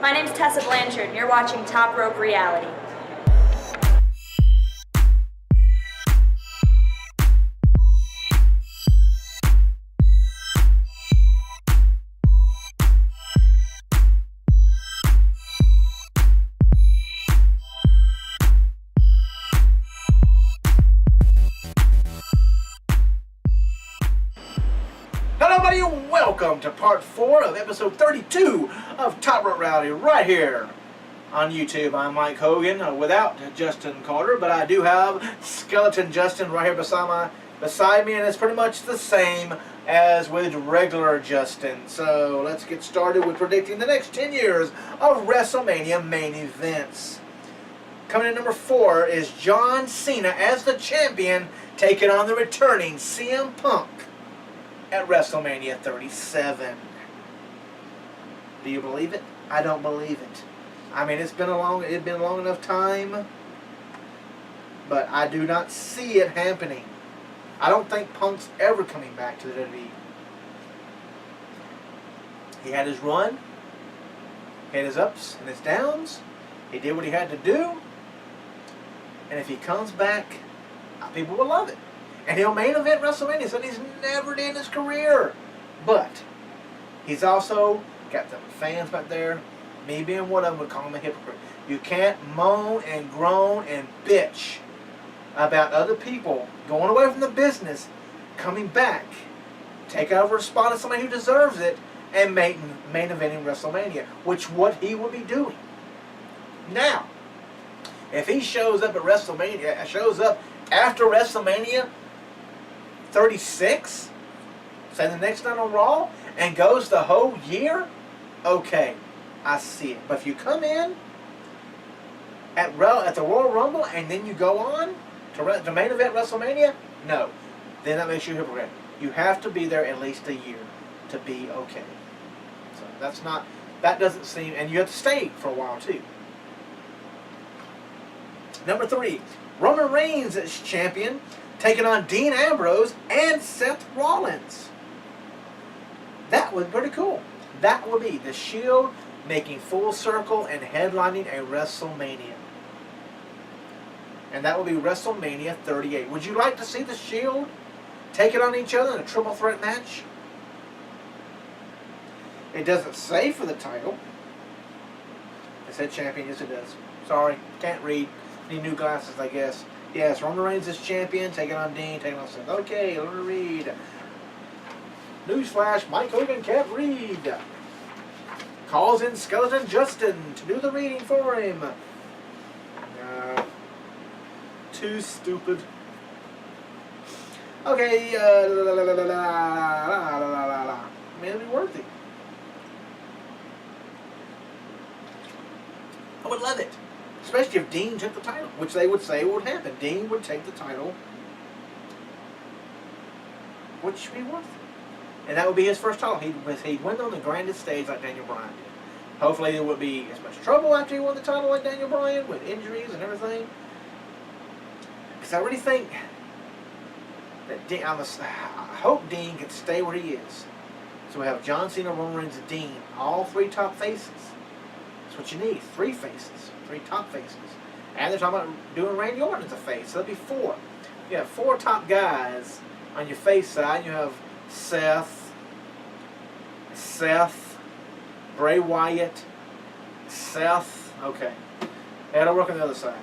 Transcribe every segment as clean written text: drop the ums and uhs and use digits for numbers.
My name's Tessa Blanchard, and you're watching Top Rope Reality. Hello, everybody, and welcome to part 4 of episode 32 of Top Rope Reality right here on YouTube. I'm Mike Hogan without Justin Carter, but I do have Skeleton Justin right here beside me, and it's pretty much the same as with regular Justin. So let's get started with predicting the next 10 years of WrestleMania main events. Coming in number 4 is John Cena as the champion, taking on the returning CM Punk at WrestleMania 37. Do you believe it? I don't believe it. I mean, it's been a long enough time, but I do not see it happening. I don't think Punk's ever coming back to the WWE. He had his run, he had his ups and his downs. He did what he had to do, and if he comes back, people will love it. And he'll main event WrestleMania, something he's never did in his career. But he's also got the fans back there. Me being one of them would call him a hypocrite. You can't moan and groan and bitch about other people going away from the business, coming back, taking over a spot of somebody who deserves it, and main eventing WrestleMania, which what he will be doing. Now, if he shows up at WrestleMania, shows up after WrestleMania 36, say the next night on Raw, and goes the whole year, okay, I see it. But if you come in at the Royal Rumble and then you go on to main event WrestleMania, no, then that makes you a hypocrite. You have to be there at least a year to be okay. So that doesn't seem, and you have to stay for a while too. Number 3, Roman Reigns as champion, taking on Dean Ambrose and Seth Rollins. That would be pretty cool. That would be the Shield making full circle and headlining a WrestleMania. And that will be WrestleMania 38. Would you like to see the Shield take it on each other in a triple threat match? It doesn't say for the title. It said champion. Yes, it does. Sorry, can't read. Need new glasses, I guess. Yes, Roman Reigns is champion, taking on Dean, taking on Seth. Okay, let me read. Newsflash, Mike Hogan can't read. Calls in Skeleton Justin to do the reading for him. Too stupid. Okay, I mean, it'll be worthy. I would love it. Especially if Dean took the title, which they would say would happen. Dean would take the title, which would be worth it. And that would be his first title. He'd win on the grandest stage like Daniel Bryan did. Hopefully there would be as much trouble after he won the title like Daniel Bryan, with injuries and everything. Because I really think that Dean, I hope Dean can stay where he is. So we have John Cena, Roman Reigns, and Dean, all 3 top faces. That's what you need, 3 faces. 3 top faces. And they're talking about doing Randy Orton as a face. So that'd be 4. You have 4 top guys on your face side. You have Seth, Bray Wyatt, Seth. Okay. That'll work on the other side.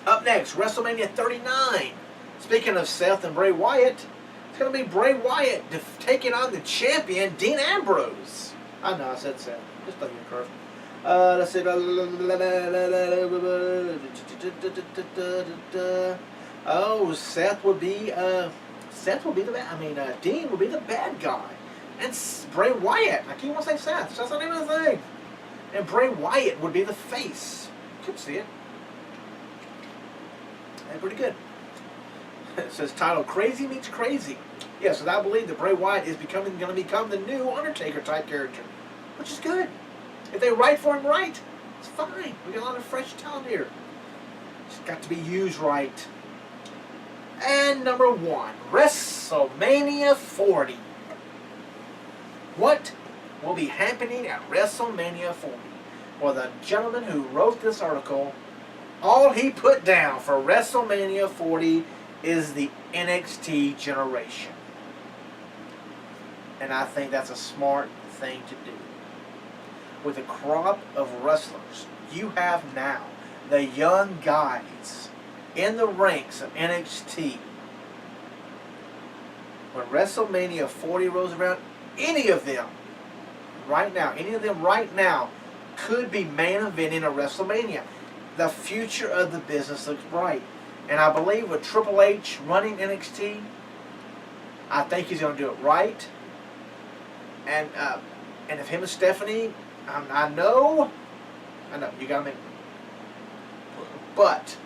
Up next, WrestleMania 39. Speaking of Seth and Bray Wyatt, it's going to be Bray Wyatt taking on the champion, Dean Ambrose. I know, I said Seth. Just throw you a curve. Let's see. Oh, Seth would be the bad. I mean, Dean would be the bad guy, and Bray Wyatt. I keep on saying Seth. That's not even a thing. And Bray Wyatt would be the face. Could see it. That's pretty good. It says title Crazy Meets Crazy. Yeah, so I believe that Bray Wyatt is going to become the new Undertaker type character, which is good. If they write for him right, it's fine. We got a lot of fresh talent here. It's got to be used right. And number 1, WrestleMania 40. What will be happening at WrestleMania 40? Well, the gentleman who wrote this article, all he put down for WrestleMania 40 is the NXT generation. And I think that's a smart thing to do. With the crop of wrestlers you have now, the young guys in the ranks of NXT, when WrestleMania 40 rolls around, any of them right now could be main eventing a WrestleMania. The future of the business looks bright. And I believe with Triple H running NXT, I think he's going to do it right. And if him and Stephanie, I know, you got me. But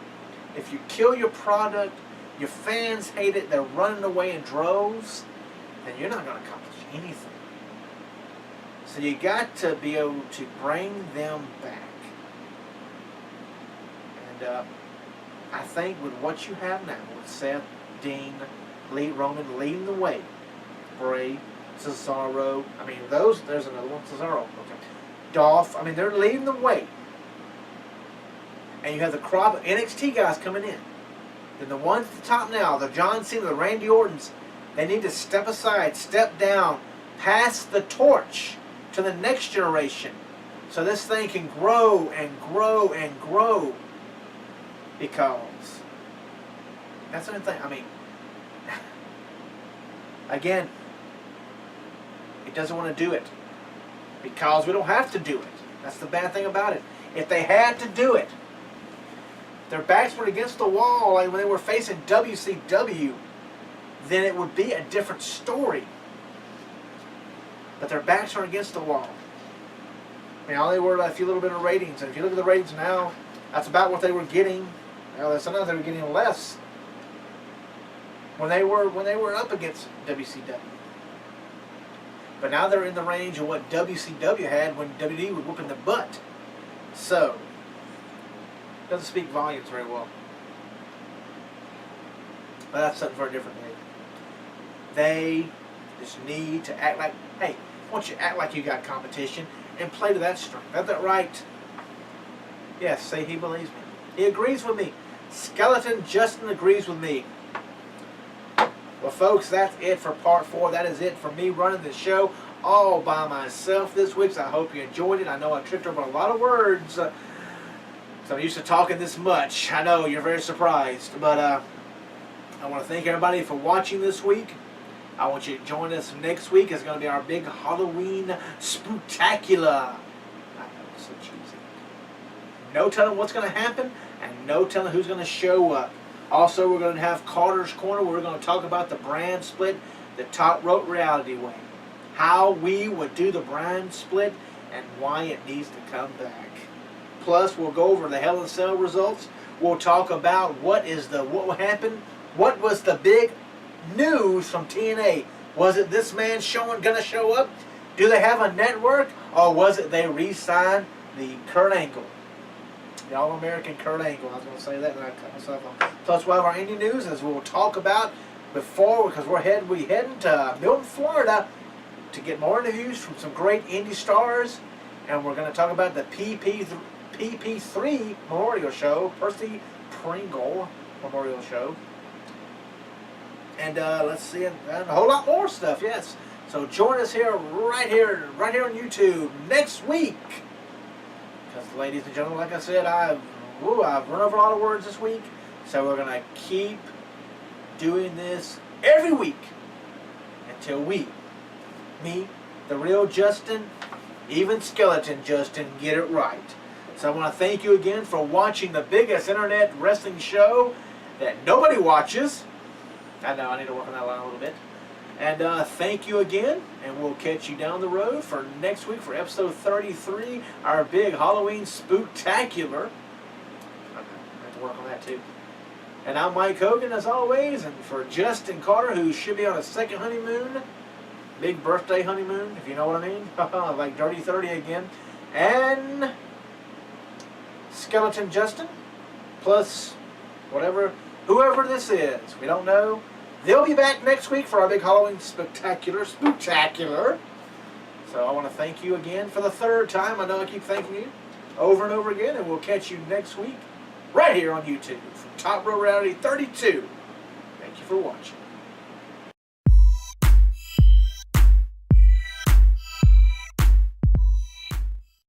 if you kill your product, your fans hate it, they're running away in droves, then you're not going to accomplish anything. So you got to be able to bring them back. And I think with what you have now, with Seth, Dean, Roman leading the way, Bray, Cesaro, there's another one, Cesaro, okay, Dolph, they're leading the way. And you have the crop of NXT guys coming in. Then the ones at the top now, the John Cena, the Randy Ortons, they need to step aside, step down, pass the torch to the next generation. So this thing can grow and grow and grow. Because that's the thing. Again, it doesn't want to do it. Because we don't have to do it. That's the bad thing about it. If they had to do it, their backs were against the wall, like when they were facing WCW, then it would be a different story. But their backs are against the wall. All they were a few little bit of ratings. And if you look at the ratings now, that's about what they were getting. Sometimes they were getting less when they were up against WCW. But now they're in the range of what WCW had when WWE was whooping the butt. So, doesn't speak volumes very well. But that's something for a different day. They just need to act like, hey, I want you to act like you got competition and play to that strength. Got that right? Yes, say he believes me. He agrees with me. Skeleton Justin agrees with me. Well, folks, that's it for part 4. That is it for me running the show all by myself this week. So I hope you enjoyed it. I know I tripped over a lot of words. So I'm used to talking this much. I know you're very surprised. But I want to thank everybody for watching this week. I want you to join us next week. It's going to be our big Halloween spooktacular. I know, it's so cheesy. No telling what's going to happen, and no telling who's going to show up. Also, we're going to have Carter's Corner, where we're going to talk about the brand split, the Top Rope Reality way. How we would do the brand split, and why it needs to come back. Plus, we'll go over the Hell in a Cell results. We'll talk about what happened, what was the big news from TNA. Was it this man gonna show up? Do they have a network? Or was it they re-signed the Kurt Angle? The All-American Kurt Angle. I was going to say that and I cut myself off. Plus, one of our indie news, as we'll talk about before, because we're heading to Milton, Florida, to get more interviews from some great indie stars. And we're going to talk about the PP3 Memorial Show, Percy Pringle Memorial Show. And let's see, and a whole lot more stuff, yes. So join us right here on YouTube next week. Because, ladies and gentlemen, like I said, I've run over a lot of words this week. So we're going to keep doing this every week until me, the real Justin, even Skeleton Justin, get it right. So I want to thank you again for watching the biggest internet wrestling show that nobody watches. I know, I need to work on that line a little bit. And thank you again, and we'll catch you down the road for next week for episode 33, our big Halloween spooktacular. I have to work on that too. And I'm Mike Hogan, as always, and for Justin Carter, who should be on a second honeymoon, big birthday honeymoon, if you know what I mean, like Dirty 30 again, and Skeleton Justin, plus whoever this is, we don't know. They'll be back next week for our big Halloween spooktacular. So I want to thank you again for the third time. I know I keep thanking you. over and over again, and we'll catch you next week right here on YouTube from Top Row Reality 32. Thank you for watching.